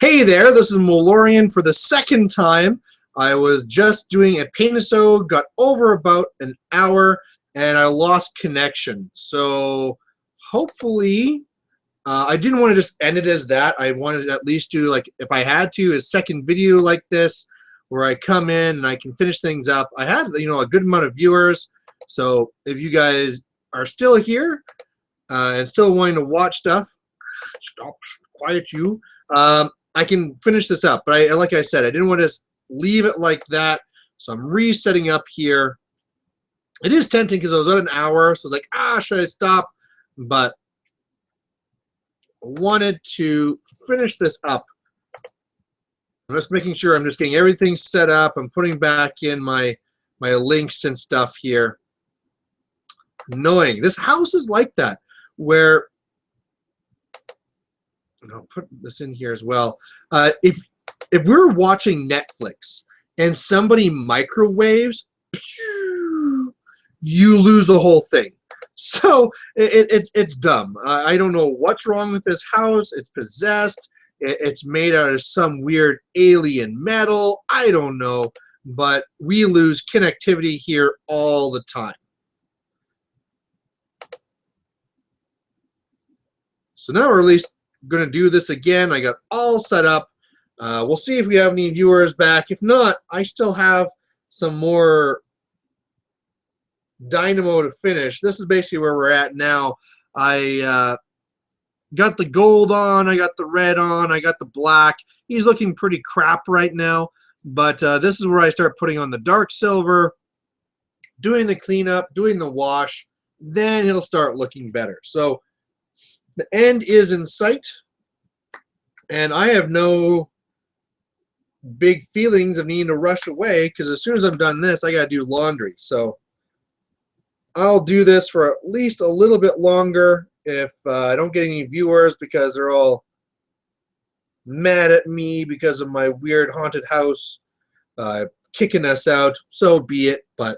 Hey there, this is Malorian for the second time. I was just doing a Paintisode, got over about an hour, and I lost connection. So hopefully, I didn't want to just end it as that. I wanted to at least do, like, if I had to, a second video like this where I come in and I can finish things up. I had, a good amount of viewers. So if you guys are still here and still wanting to watch stuff, stop, quiet you. I can finish this up, but like I said, I didn't want to just leave it like that, so I'm resetting up here. It is tempting because I was at an hour, so I was like, should I stop? But I wanted to finish this up. I'm just making sure I'm just getting everything set up. I'm putting back in my links and stuff here. Annoying. This house is like that, where and I'll put this in here as well. If we're watching Netflix and somebody microwaves, you lose the whole thing. So it's dumb. I don't know what's wrong with this house. It's possessed. It's made out of some weird alien metal. I don't know, but we lose connectivity here all the time. So now we're at least going to do this again. I got all set up. We'll see if we have any viewers back. If not, I still have some more dynamo to finish. This is basically where we're at now. I got the gold on, I got the red on, I got the black. He's looking pretty crap right now, but this is where I start putting on the dark silver, doing the cleanup, doing the wash, then he'll start looking better. So the end is in sight, and I have no big feelings of needing to rush away, because as soon as I'm done this, I got to do laundry. So I'll do this for at least a little bit longer if I don't get any viewers, because they're all mad at me because of my weird haunted house kicking us out. So be it, but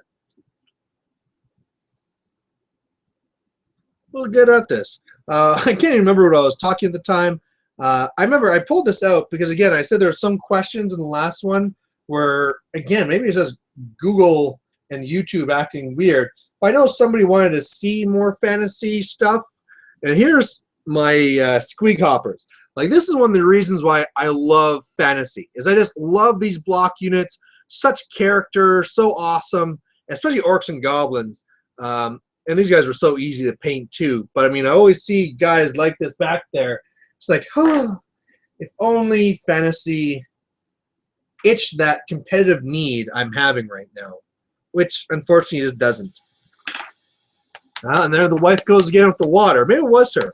we'll get at this. I can't even remember what I was talking at the time. I remember I pulled this out because, again, I said there were some questions in the last one where, again, maybe it says Google and YouTube acting weird. But I know somebody wanted to see more fantasy stuff. And here's my squeak hoppers. Like, this is one of the reasons why I love fantasy, is I just love these block units. Such character, so awesome, especially orcs and goblins. And these guys were so easy to paint too. But I mean, I always see guys like this back there. It's like, if only fantasy itched that competitive need I'm having right now, which unfortunately just doesn't. And there the wife goes again with the water. Maybe it was her,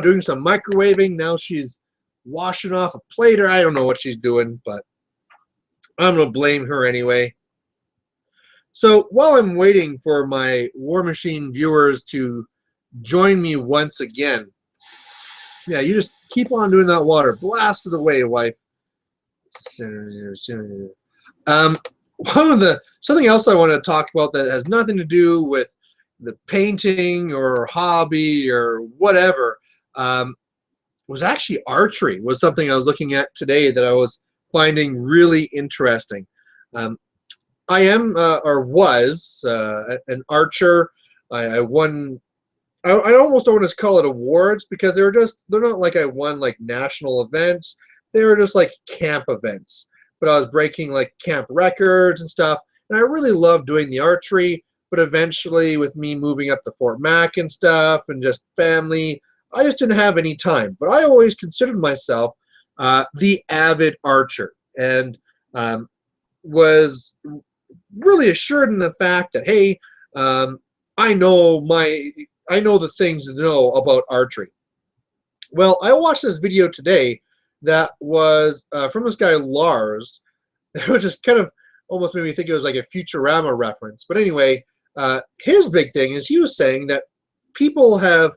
doing some microwaving. Now she's washing off a plate, or I don't know what she's doing, but I'm going to blame her anyway. So while I'm waiting for my War Machine viewers to join me once again, yeah, you just keep on doing that water. Blast it away, wife. Something else I want to talk about that has nothing to do with the painting or hobby or whatever was actually archery. Was something I was looking at today that I was finding really interesting. I am or was an archer. I won. I almost don't want to call it awards, because they're not like I won like national events. They were just like camp events. But I was breaking like camp records and stuff, and I really loved doing the archery. But eventually, with me moving up to Fort Mac and stuff, and just family, I just didn't have any time. But I always considered myself the avid archer, and was really assured in the fact that, hey, I know the things to know about archery. Well, I watched this video today that was from this guy Lars, which is kind of almost made me think it was like a Futurama reference. But anyway, his big thing is he was saying that people have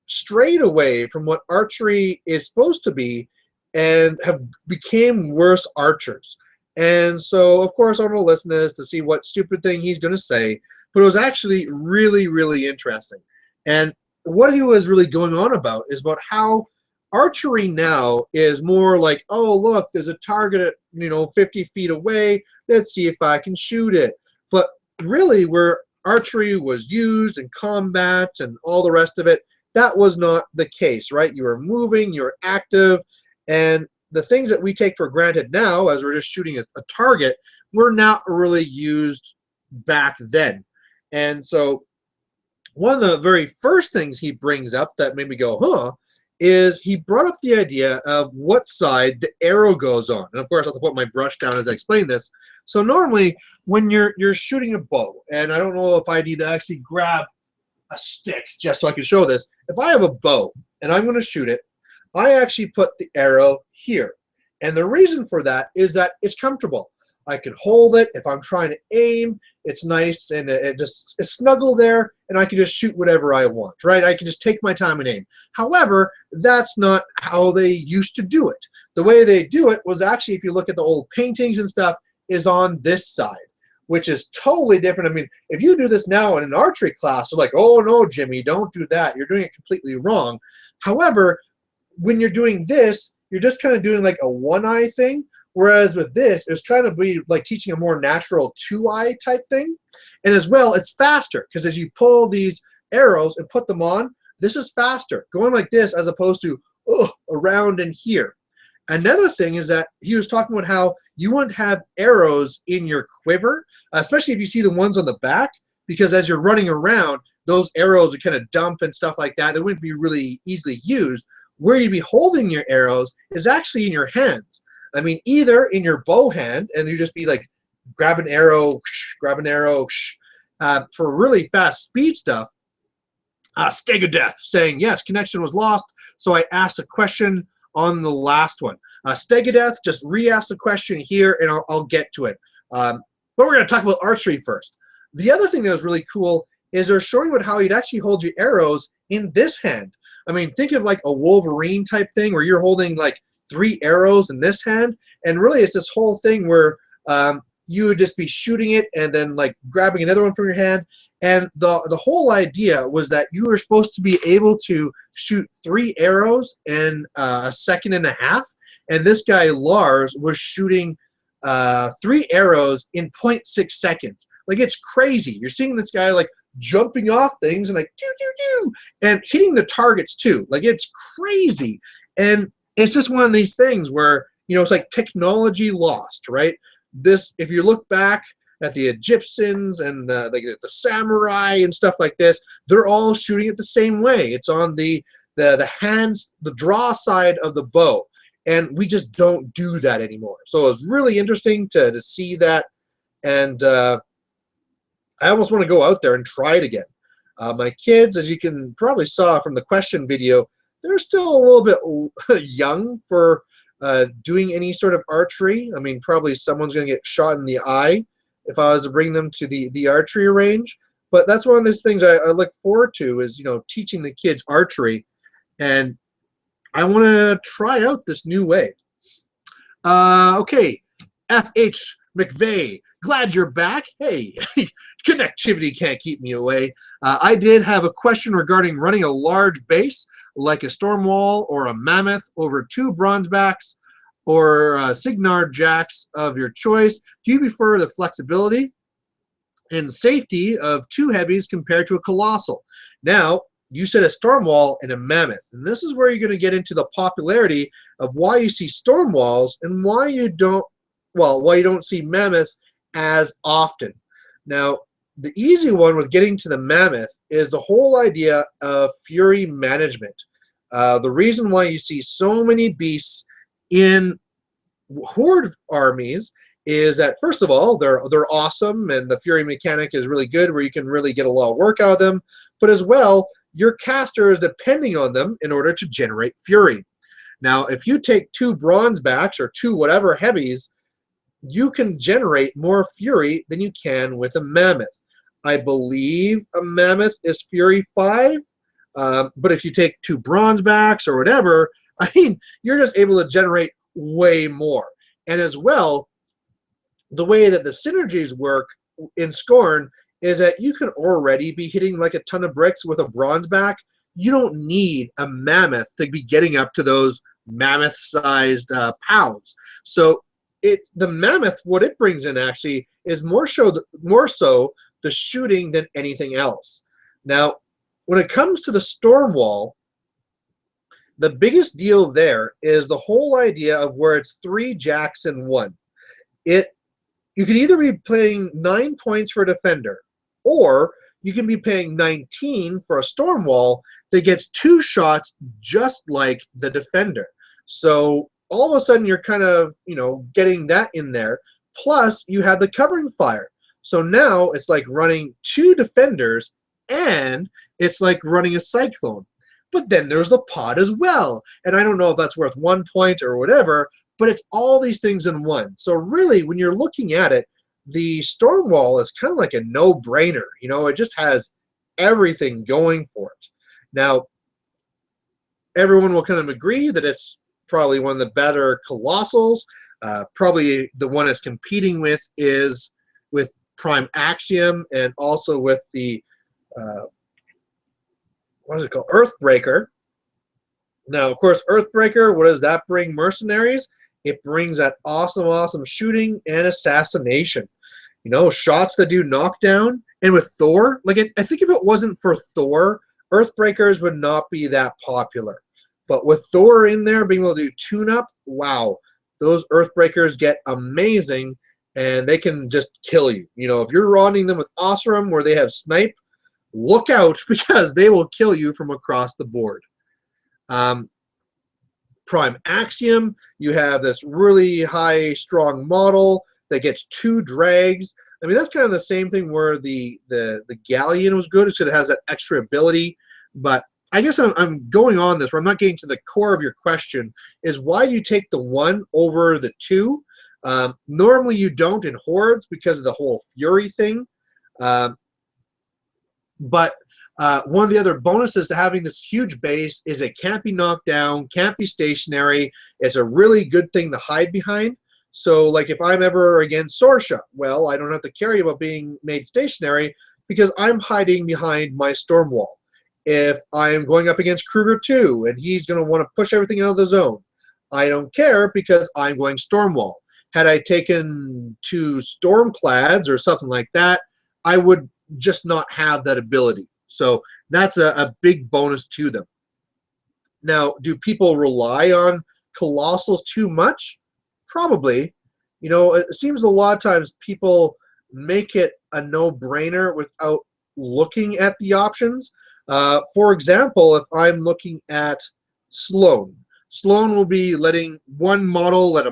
strayed away from what archery is supposed to be and have became worse archers. And so, of course, I'm going to listen to this to see what stupid thing he's going to say. But it was actually really, really interesting. And what he was really going on about is about how archery now is more like, oh, look, there's a target at, 50 feet away. Let's see if I can shoot it. But really, where archery was used in combat and all the rest of it, that was not the case, right? You were moving, you were active, and the things that we take for granted now, as we're just shooting a target, were not really used back then. And so one of the very first things he brings up that made me go, huh, is he brought up the idea of what side the arrow goes on. And of course, I'll have to put my brush down as I explain this. So normally, when you're shooting a bow, and I don't know if I need to actually grab a stick just so I can show this. If I have a bow and I'm going to shoot it, I actually put the arrow here. And the reason for that is that it's comfortable. I can hold it. If I'm trying to aim, it's nice and it's snuggled there, and I can just shoot whatever I want, right? I can just take my time and aim. However, that's not how they used to do it. The way they do it was actually, if you look at the old paintings and stuff, is on this side, which is totally different. I mean, if you do this now in an archery class, they're like, oh, no, Jimmy, don't do that. You're doing it completely wrong. However, when you're doing this, you're just kind of doing like a one-eye thing. Whereas with this, it's kind of be like teaching a more natural two-eye type thing. And as well, it's faster because as you pull these arrows and put them on, this is faster, going like this as opposed to around and here. Another thing is that he was talking about how you wouldn't have arrows in your quiver, especially if you see the ones on the back, because as you're running around, those arrows would kind of dump and stuff like that. They wouldn't be really easily used. Where you'd be holding your arrows is actually in your hands. I mean, either in your bow hand, and you just be like, grab an arrow, for really fast speed stuff. Stegodeath saying, yes, connection was lost, so I asked a question on the last one. Stegodeath, just re-ask the question here, and I'll get to it. But we're going to talk about archery first. The other thing that was really cool is they're showing what how you'd actually hold your arrows in this hand. I mean, think of like a Wolverine type thing where you're holding like 3 arrows in this hand, and really it's this whole thing where you would just be shooting it and then like grabbing another one from your hand. And the whole idea was that you were supposed to be able to shoot 3 arrows in a second and a half. And this guy, Lars, was shooting 3 arrows in 0.6 seconds. Like, it's crazy. You're seeing this guy like jumping off things and like do and hitting the targets too. Like, it's crazy. And it's just one of these things where, it's like technology lost, right? This, if you look back at the Egyptians and the samurai and stuff like this, they're all shooting it the same way. It's on the hands, the draw side of the bow. And we just don't do that anymore. So it was really interesting to see that. And I almost want to go out there and try it again. My kids, as you can probably saw from the question video, they're still a little bit young for doing any sort of archery. I mean, probably someone's going to get shot in the eye if I was to bring them to the archery range. But that's one of those things I look forward to is, teaching the kids archery. And I want to try out this new way. Okay, F.H. McVeigh, glad you're back. Hey, connectivity can't keep me away. I did have a question regarding running a large base like a storm wall or a mammoth over 2 bronzebacks or Signard jacks of your choice. Do you prefer the flexibility and safety of 2 heavies compared to a colossal? Now, you said a storm wall and a mammoth, and this is where you're going to get into the popularity of why you see storm walls and why you don't see mammoths as often. Now, the easy one with getting to the mammoth is the whole idea of fury management. The reason why you see so many beasts in horde armies is that, first of all, they're awesome, and the fury mechanic is really good where you can really get a lot of work out of them, but as well, your caster is depending on them in order to generate fury. Now, if you take 2 bronzebacks or 2 whatever heavies, you can generate more fury than you can with a mammoth. I believe a mammoth is fury 5, but if you take 2 bronzebacks or whatever, I mean, you're just able to generate way more. And as well, the way that the synergies work in Scorn is that you can already be hitting like a ton of bricks with a bronzeback. you don't need a mammoth to be getting up to those mammoth-sized pounds. So the mammoth, what it brings in actually is more so the shooting than anything else. Now, when it comes to the storm wall, the biggest deal there is the whole idea of where it's 3 jacks and 1. You can either be paying 9 points for a defender, or you can be paying 19 for a storm wall that gets 2 shots just like the defender. So all of a sudden you're kind of, getting that in there. Plus you have the covering fire. So now it's like running 2 defenders and it's like running a cyclone. But then there's the pod as well. And I don't know if that's worth 1 point or whatever, but it's all these things in one. So really, when you're looking at it, the storm wall is kind of like a no-brainer. It just has everything going for it. Now, everyone will kind of agree that it's probably one of the better colossals. Probably the one it's competing with is with Prime Axiom and also with the what is it called? Earthbreaker. Now, of course, Earthbreaker, what does that bring? Mercenaries. It brings that awesome shooting and assassination. Shots that do knockdown. And with Thor, I think if it wasn't for Thor, Earthbreakers would not be that popular. But with Thor in there, being able to do tune-up, wow, those Earthbreakers get amazing, and they can just kill you. If you're running them with Osram where they have snipe, look out, because they will kill you from across the board. Prime Axiom, you have this really high, strong model that gets 2 drags. I mean, that's kind of the same thing where the Galleon was good. It has that extra ability. But I guess I'm going on this, where I'm not getting to the core of your question, is why do you take the 1 over the 2? Normally you don't in Hordes because of the whole Fury thing. But one of the other bonuses to having this huge base is it can't be knocked down, can't be stationary. It's a really good thing to hide behind. So, if I'm ever against Sorsha, well, I don't have to carry about being made stationary because I'm hiding behind my storm wall. If I'm going up against Kruger 2 and he's going to want to push everything out of the zone, I don't care because I'm going storm wall. Had I taken 2 Stormclads or something like that, I would just not have that ability. So that's a big bonus to them. Now, do people rely on Colossals too much? Probably. It seems a lot of times people make it a no-brainer without looking at the options. For example, if I'm looking at Sloane, Sloane will be letting one model let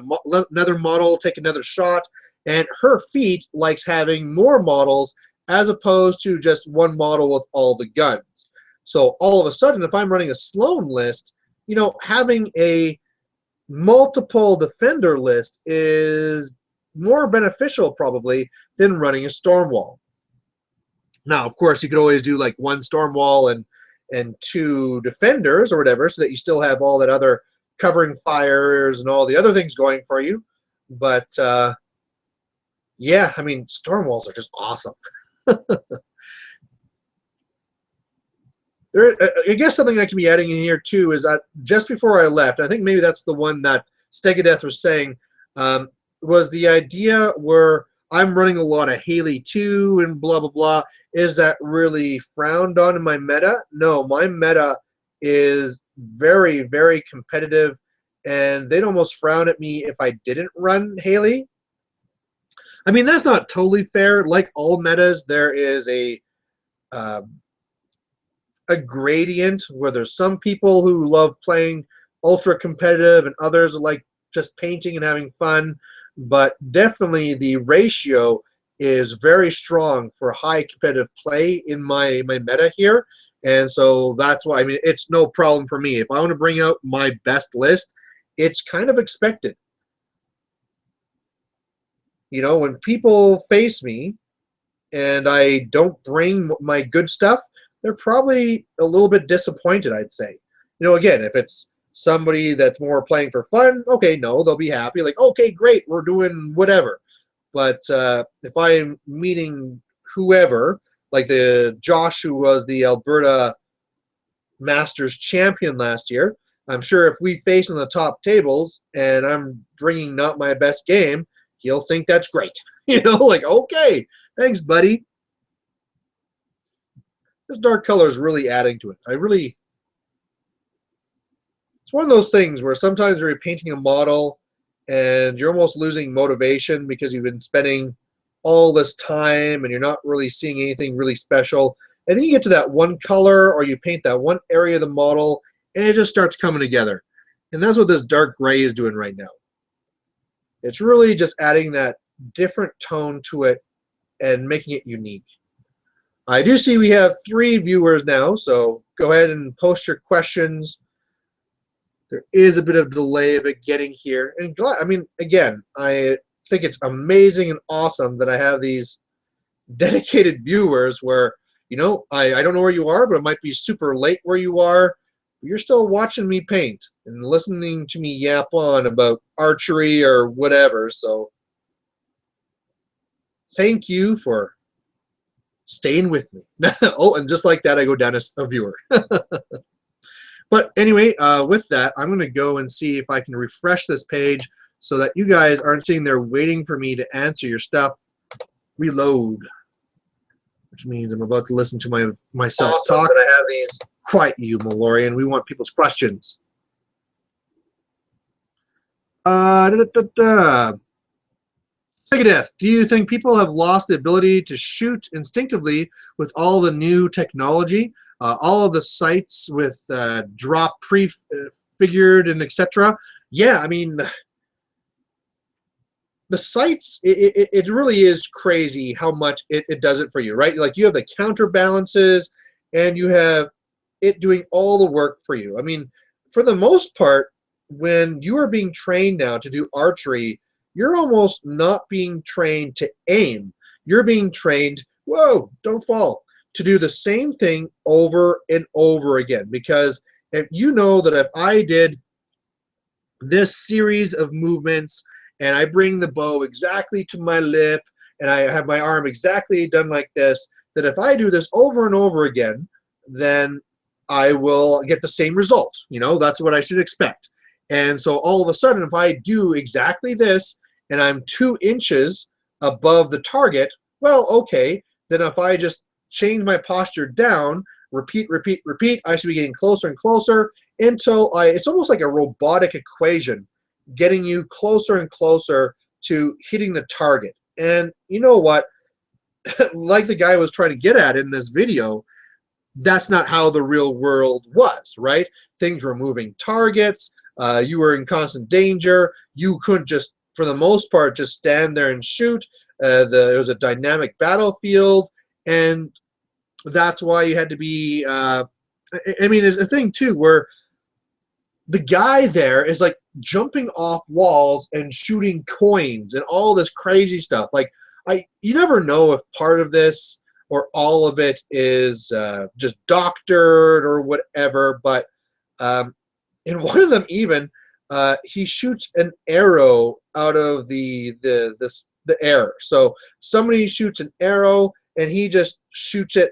another model take another shot, and her feat likes having more models as opposed to just one model with all the guns. So all of a sudden, if I'm running a Sloane list, having a multiple defender list is more beneficial probably than running a storm wall. Now, of course, you could always do 1 storm wall and 2 defenders or whatever, so that you still have all that other covering fires and all the other things going for you. But yeah, I mean, storm walls are just awesome. I guess something I can be adding in here too is that just before I left, I think maybe that's the one that Stegadeth was saying, was the idea where I'm running a lot of Haley 2 and blah, blah, blah. Is that really frowned on in my meta? No, my meta is very, very competitive, and they'd almost frown at me if I didn't run Haley. I mean, that's not totally fair. Like all metas, there is a gradient where there's some people who love playing ultra competitive and others like just painting and having fun. But definitely the ratio is very strong for high competitive play in my meta here. And so that's why, I mean, it's no problem for me. If I want to bring out my best list, it's kind of expected. When people face me and I don't bring my good stuff, they're probably a little bit disappointed, I'd say. Again, if it's somebody that's more playing for fun, okay, no, they'll be happy. Like, okay, great, we're doing whatever. But if I'm meeting whoever, like the Josh who was the Alberta Masters champion last year. I'm sure if we face on the top tables and I'm bringing not my best game, he'll think that's great. Like, okay, thanks, buddy. This dark color is really adding to it. It's one of those things where sometimes you're painting a model and you're almost losing motivation because you've been spending all this time and you're not really seeing anything really special. And then you get to that one color or you paint that one area of the model and it just starts coming together. And that's what this dark gray is doing right now. It's really just adding that different tone to it and making it unique. I do see we have 3 viewers now, so go ahead and post your questions. There is a bit of delay of it getting here. And again, I think it's amazing and awesome that I have these dedicated viewers where, I don't know where you are, but it might be super late where you are. But you're still watching me paint and listening to me yap on about archery or whatever. So thank you for staying with me. Oh, and just like that, I go down as a viewer. But anyway, with that, I'm going to go and see if I can refresh this page so that you guys aren't sitting there waiting for me to answer your stuff. Reload, which means I'm about to listen to myself talk. That I have these. Quiet, you Malorian. We want people's questions. Megadeth, do you think people have lost the ability to shoot instinctively with all the new technology? All of the sites with drop prefigured and etc. Yeah, I mean, the sites, it really is crazy how much it does it for you, right? Like you have the counterbalances and you have it doing all the work for you. I mean, for the most part, when you are being trained now to do archery, you're almost not being trained to aim. You're being trained, whoa, don't fall, to do the same thing over and over again. Because if you know that if I did this series of movements and I bring the bow exactly to my lip and I have my arm exactly done like this, that if I do this over and over again, then I will get the same result. That's what I should expect. And so all of a sudden, if I do exactly this and I'm 2 inches above the target, well, okay, then if I just change my posture down, repeat, repeat, repeat, I should be getting closer and closer until it's almost like a robotic equation, getting you closer and closer to hitting the target. And you know what? Like the guy was trying to get at in this video, that's not how the real world was, right? Things were moving targets. You were in constant danger. You couldn't just, for the most part, just stand there and shoot. It was a dynamic battlefield, and that's why you had to be. I mean, there's a thing too where the guy there is like jumping off walls and shooting coins and all this crazy stuff. Like, you never know if part of this or all of it is just doctored or whatever. But in one of them, even he shoots an arrow out of the air. So somebody shoots an arrow and he just shoots it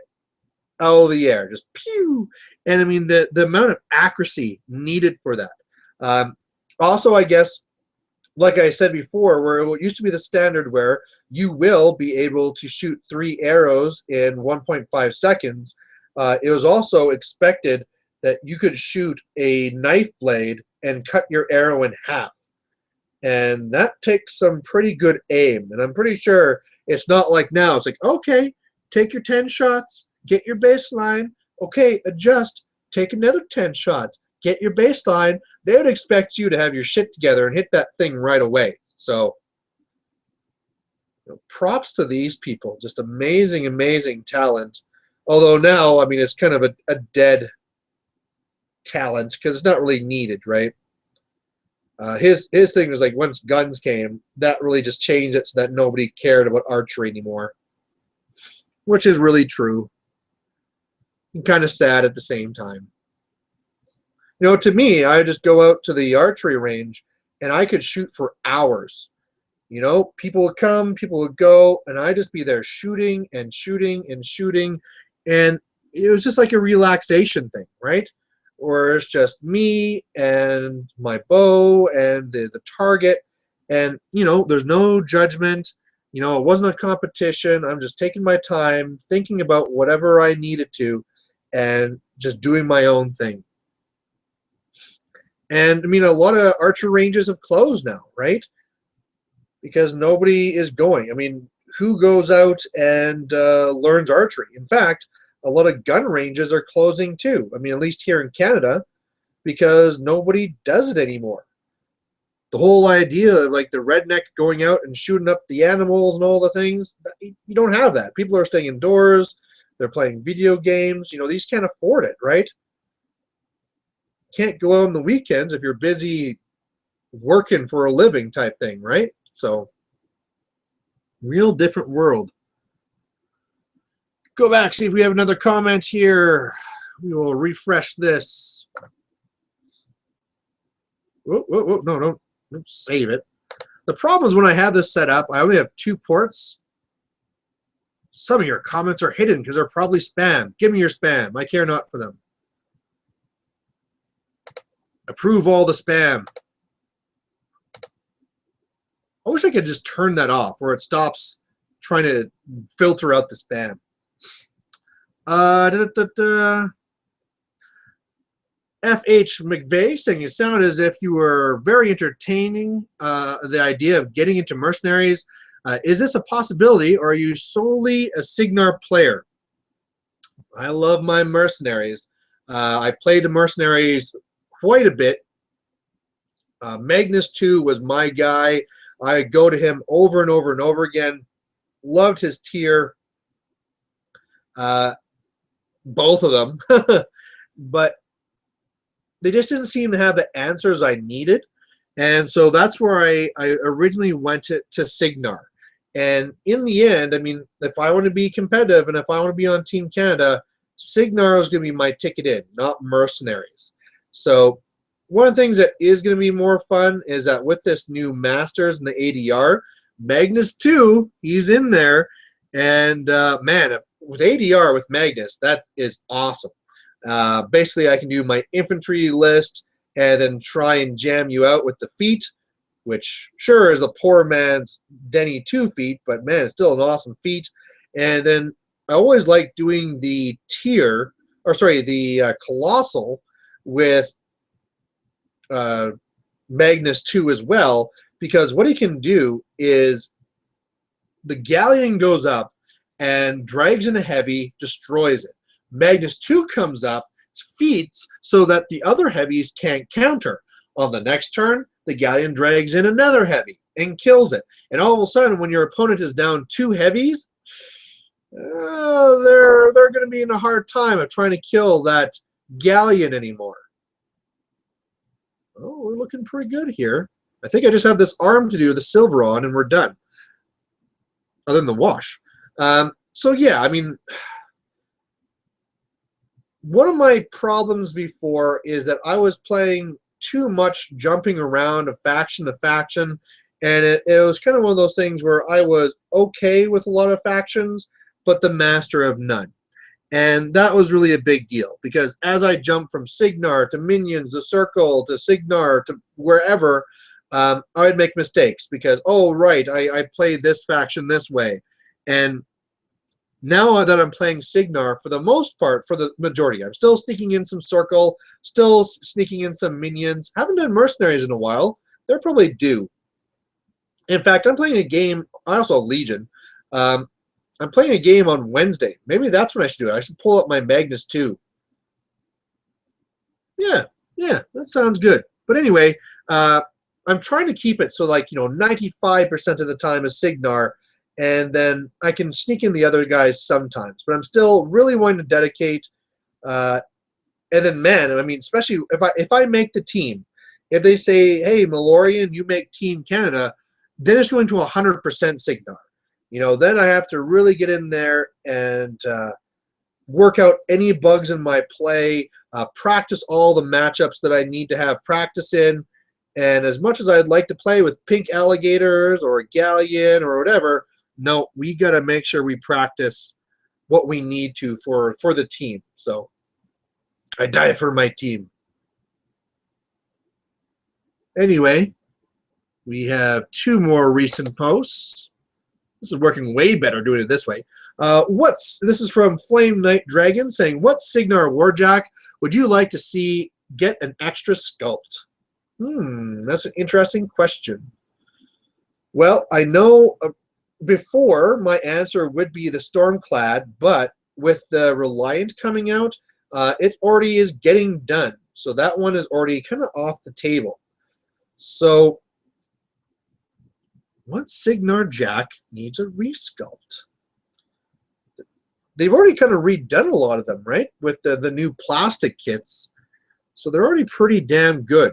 out of the air, just pew. And I mean the amount of accuracy needed for that. Also, I guess, like I said before, where it used to be the standard where you will be able to shoot 3 arrows in 1.5 seconds. It was also expected that you could shoot a knife blade and cut your arrow in half. And that takes some pretty good aim. And I'm pretty sure it's not like now. It's like, okay, take your 10 shots, get your baseline. Okay, adjust, take another 10 shots, get your baseline. They would expect you to have your shit together and hit that thing right away. So, props to these people. Just amazing, amazing talent. Although now, I mean, it's kind of a dead talent because it's not really needed, right? His thing was like once guns came, that really just changed it so that nobody cared about archery anymore, which is really true and kind of sad at the same time. To me, I just go out to the archery range and I could shoot for hours. People would come, people would go, and I'd just be there shooting and shooting and shooting. And it was just like a relaxation thing, right? Where it's just me and my bow and the target, and there's no judgment. It wasn't a competition. I'm just taking my time, thinking about whatever I needed to, and just doing my own thing. And I mean, a lot of archer ranges have closed now, right? Because nobody is going. I mean, who goes out and learns archery? In fact, a lot of gun ranges are closing too. I mean, at least here in Canada, because nobody does it anymore. The whole idea of like the redneck going out and shooting up the animals and all the things, you don't have that. People are staying indoors. They're playing video games. These can't afford it, right? Can't go out on the weekends if you're busy working for a living type thing, right? So, real different world. Go back, see if we have another comment here. We will refresh this. Whoa, whoa, whoa. No, don't save it. The problem is when I have this set up, I only have 2 ports. Some of your comments are hidden because they're probably spam. Give me your spam. I care not for them. Approve all the spam. I wish I could just turn that off where it stops trying to filter out the spam. F.H. McVeigh saying it sounded as if you were very entertaining the idea of getting into mercenaries. Is this a possibility, or are you solely a Cygnar player? I love my mercenaries. I played the mercenaries quite a bit. Magnus 2 was my guy. I go to him over and over and over again. Loved his tier. Both of them. But they just didn't seem to have the answers I needed. And so that's where I originally went to Cygnar. And in the end, I mean, if I want to be competitive and if I want to be on Team Canada, Cygnar is going to be my ticket in, not mercenaries. So one of the things that is going to be more fun is that with this new Masters and the ADR, Magnus 2, he's in there. And man, with ADR with Magnus, that is awesome. Basically, I can do my infantry list and then try and jam you out with the feat, which sure is a poor man's Denny 2 feat, but man, it's still an awesome feat. And then I always like doing the Colossal with Magnus 2 as well, because what he can do is the galleon goes up and drags in a heavy, destroys it. Magnus 2 comes up, feats so that the other heavies can't counter. On the next turn, the galleon drags in another heavy and kills it. And all of a sudden, when your opponent is down 2 heavies, they're going to be in a hard time of trying to kill that galleon anymore. Oh, we're looking pretty good here. I think I just have this arm to do the silver on, and we're done. Other than the wash. So yeah, I mean, one of my problems before is that I was playing too much jumping around of faction to faction, and it was kind of one of those things where I was okay with a lot of factions, but the master of none. And that was really a big deal, because as I jumped from Cygnar to Minions to Circle to Cygnar to wherever, I would make mistakes because, oh, right, I play this faction this way. And now that I'm playing Cygnar, for the most part, for the majority, I'm still sneaking in some Circle, still sneaking in some Minions. Haven't done Mercenaries in a while. They're probably due. In fact, I'm playing a game, I also have Legion. I'm playing a game on Wednesday. Maybe that's when I should do it. I should pull up my Magnus 2. Yeah, that sounds good. But anyway, I'm trying to keep it so 95% of the time is Cygnar, and then I can sneak in the other guys sometimes. But I'm still really wanting to dedicate. And then, man, I mean, especially if I make the team, if they say, hey, Malorian, you make Team Canada, then it's going to 100% Cygnar. Then I have to really get in there and work out any bugs in my play, practice all the matchups that I need to have practice in. And as much as I'd like to play with pink alligators or a galleon or whatever, no, we got to make sure we practice what we need to for the team. So I die for my team. Anyway, we have 2 more recent posts. This is working way better doing it this way. This is from Flame Knight Dragon saying, what Signar Warjack would you like to see get an extra sculpt? That's an interesting question. Well, I know before my answer would be the Stormclad, but with the Reliant coming out, it already is getting done. So that one is already kind of off the table. So what Signar Jack needs a resculpt? They've already kind of redone a lot of them, right? With the new plastic kits. So they're already pretty damn good.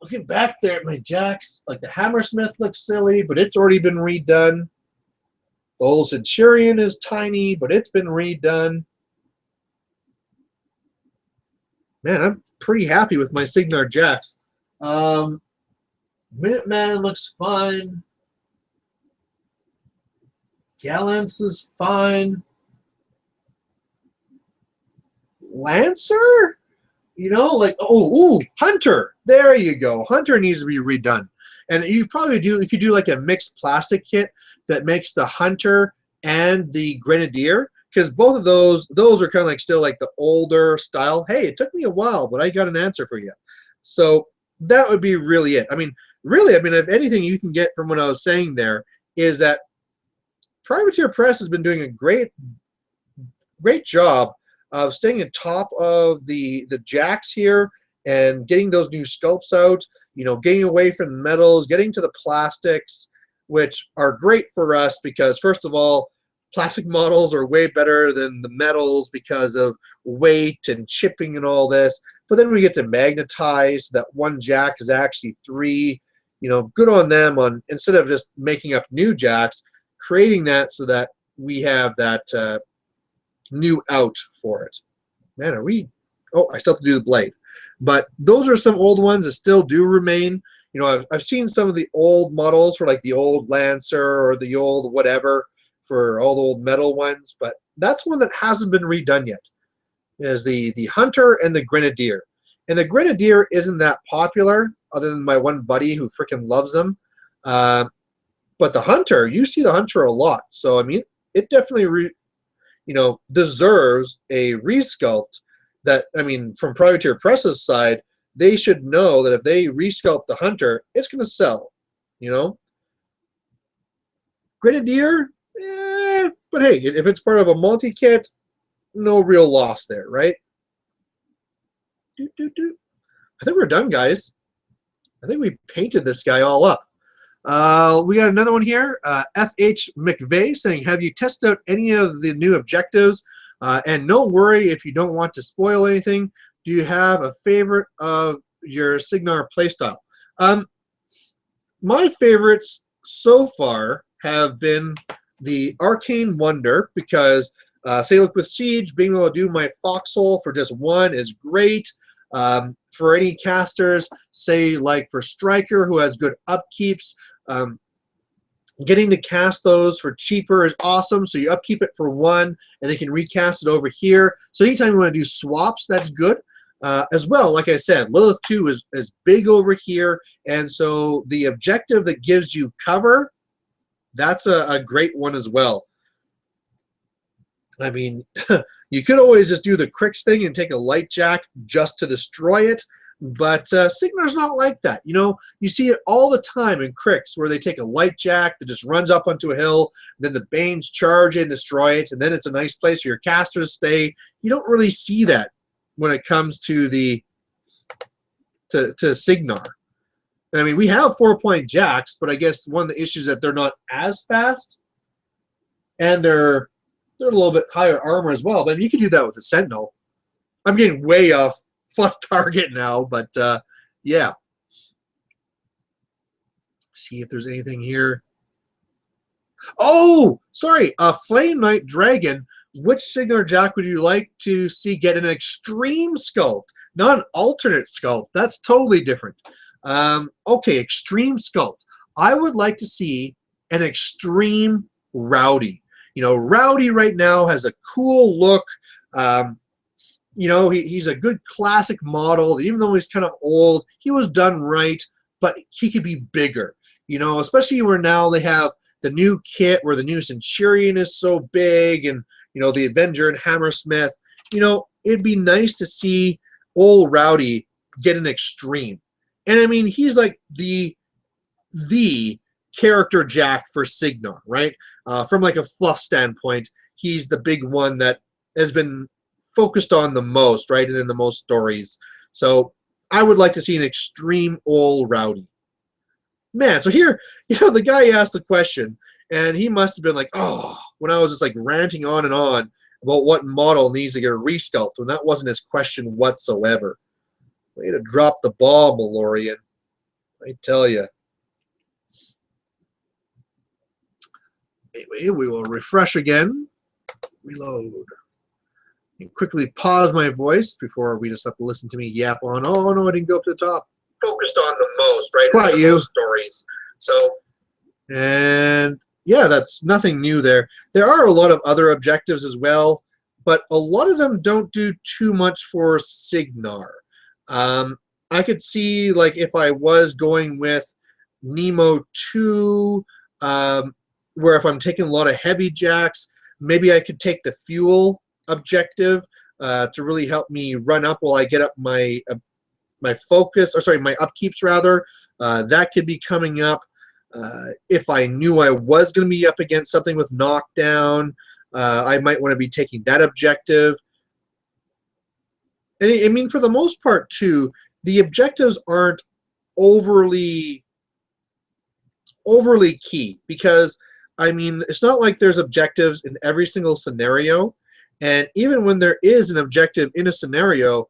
Looking back there at my Jacks, like the Hammersmith looks silly, but it's already been redone. The old Centurion is tiny, but it's been redone. Man, I'm pretty happy with my Signar Jacks. Minuteman looks fine. Gallants is fine. Lancer? You know, like, Hunter. There you go. Hunter needs to be redone. And you could do like a mixed plastic kit that makes the Hunter and the Grenadier, because both of those are kind of like still like the older style. Hey, it took me a while, but I got an answer for you. So that would be really it. I mean, really, if anything you can get from what I was saying there is that Privateer Press has been doing a great job of staying on top of the Jacks here and getting those new sculpts out, you know, getting away from the metals, getting to the plastics, which are great for us because, first of all, plastic models are way better than the metals because of weight and chipping and all this. But then we get to magnetize that one Jack is actually 3. You know, good on them on, instead of just making up new Jacks, creating that so that we have that new out for it. Man, are we? Oh, I still have to do the blade. But those are some old ones that still do remain. You know, I've seen some of the old models for like the old Lancer or the old whatever for all the old metal ones, but that's one that hasn't been redone yet, is the Hunter and the Grenadier. And the Grenadier isn't that popular other than my one buddy who freaking loves them. But the Hunter, you see the Hunter a lot. So, I mean, it definitely deserves a resculpt that, I mean, from Privateer Press's side, they should know that if they resculpt the Hunter, it's going to sell, you know? Grenadier, but hey, if it's part of a multi-kit, no real loss there, right? I think we're done, guys. I think we painted this guy all up. We got another one here. F.H. McVeigh saying, have you tested out any of the new objectives? And no worry if you don't want to spoil anything. Do you have a favorite of your Signar playstyle? My favorites so far have been the Arcane Wonder, because say look with Siege, being able to do my Foxhole for just 1 is great. For any casters, say like for Striker who has good upkeeps, getting to cast those for cheaper is awesome. So you upkeep it for 1 and they can recast it over here. So anytime you want to do swaps, that's good. As well, like I said, Lilith 2 is big over here, and so the objective that gives you cover, that's a great one as well. I mean, you could always just do the Crix thing and take a Light Jack just to destroy it, but Signar's not like that. You know, you see it all the time in Crix where they take a Light Jack that just runs up onto a hill, then the Banes charge it and destroy it, and then it's a nice place for your casters to stay. You don't really see that when it comes to the to Signar. I mean, we have 4-point Jacks, but I guess one of the issues is that they're not as fast, and they're a little bit higher armor as well. But you can do that with a Sentinel. I'm getting way off target now, but yeah. See if there's anything here. Oh, sorry, Flame Knight Dragon. Which Signar Jack would you like to see get an extreme sculpt, not an alternate sculpt? That's totally different. Okay, extreme sculpt. I would like to see an extreme Rowdy. You know, Rowdy right now has a cool look. You know, he's a good classic model. Even though he's kind of old, he was done right, but he could be bigger. You know, especially where now they have the new kit where the new Centurion is so big, and, you know, the Avenger and Hammersmith. You know, it'd be nice to see old Rowdy get an extreme. And I mean, he's like the character Jack for Signar, right? From like a fluff standpoint, he's the big one that has been focused on the most, right? And in the most stories. So I would like to see an extreme old Rowdy. Man, so here, you know, the guy asked the question, and he must have been like, oh, when I was just like ranting on and on about what model needs to get resculpted, when that wasn't his question whatsoever. Way to drop the ball, Malorian. I tell you. Anyway, we will refresh again. Reload. And quickly pause my voice before we just have to listen to me yap on. Oh, no, I didn't go up to the top. Focused on the most, right? Quiet you. Stories. So, and yeah, that's nothing new there. There are a lot of other objectives as well, but a lot of them don't do too much for Signar. I could see, like, if I was going with Nemo 2, where if I'm taking a lot of heavy jacks, maybe I could take the fuel objective to really help me run up while I get up my my focus, or sorry, my upkeeps rather. That could be coming up. If I knew I was going to be up against something with knockdown, I might want to be taking that objective. And I mean, for the most part, too, the objectives aren't overly key, because, I mean, it's not like there's objectives in every single scenario. And even when there is an objective in a scenario,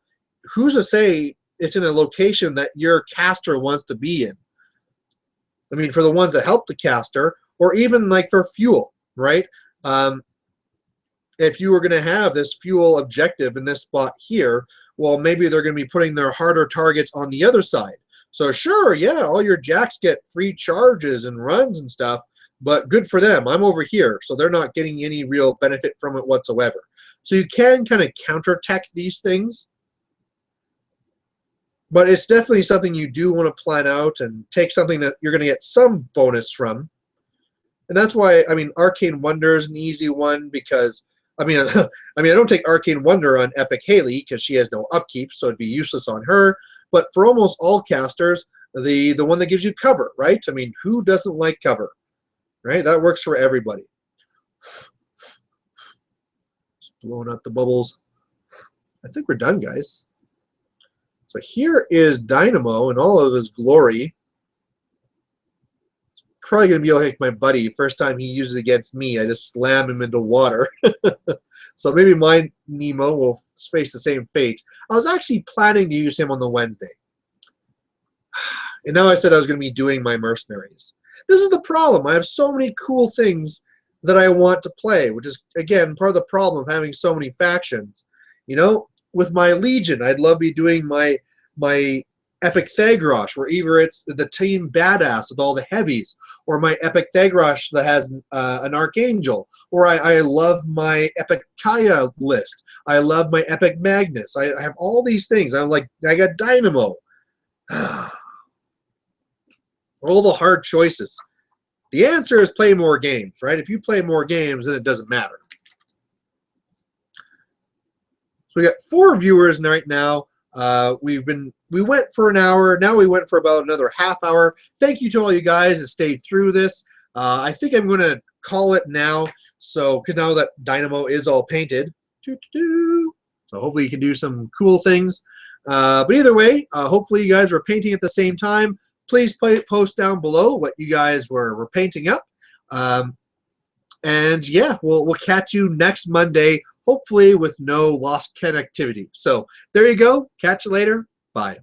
who's to say it's in a location that your caster wants to be in? I mean, for the ones that help the caster, or even like for fuel, right? If you were going to have this fuel objective in this spot here, well, maybe they're going to be putting their harder targets on the other side. So sure, yeah, all your jacks get free charges and runs and stuff, but good for them. I'm over here, so they're not getting any real benefit from it whatsoever. So you can kind of counterattack these things, but it's definitely something you do want to plan out and take something that you're going to get some bonus from. And that's why, I mean, Arcane Wonder is an easy one, because, I mean, I don't take Arcane Wonder on Epic Haley because she has no upkeep, so it'd be useless on her. But for almost all casters, the one that gives you cover, right? I mean, who doesn't like cover, right? That works for everybody. Just blowing out the bubbles. I think we're done, guys. So here is Dynamo in all of his glory. It's probably going to be like my buddy. First time he uses it against me, I just slam him into water. So maybe my Nemo will face the same fate. I was actually planning to use him on the Wednesday. And now I said I was going to be doing my mercenaries. This is the problem. I have so many cool things that I want to play, which is, again, part of the problem of having so many factions. You know, with my Legion, I'd love to be doing my Epic Thagrosh, where either it's the team badass with all the heavies, or my Epic Thagrosh that has an Archangel, or I love my Epic Kaya list. I love my Epic Magnus. I have all these things. I got Dynamo. All the hard choices. The answer is play more games, right? If you play more games, then it doesn't matter. So we got 4 viewers right now. We went for an hour. Now we went for about another half hour. Thank you to all you guys that stayed through this. I think I'm going to call it now. So, because now that Dynamo is all painted, so hopefully you can do some cool things. But either way, hopefully you guys were painting at the same time. Please post down below what you guys were painting up. And yeah, we'll catch you next Monday, hopefully with no lost connectivity. So there you go. Catch you later. Bye.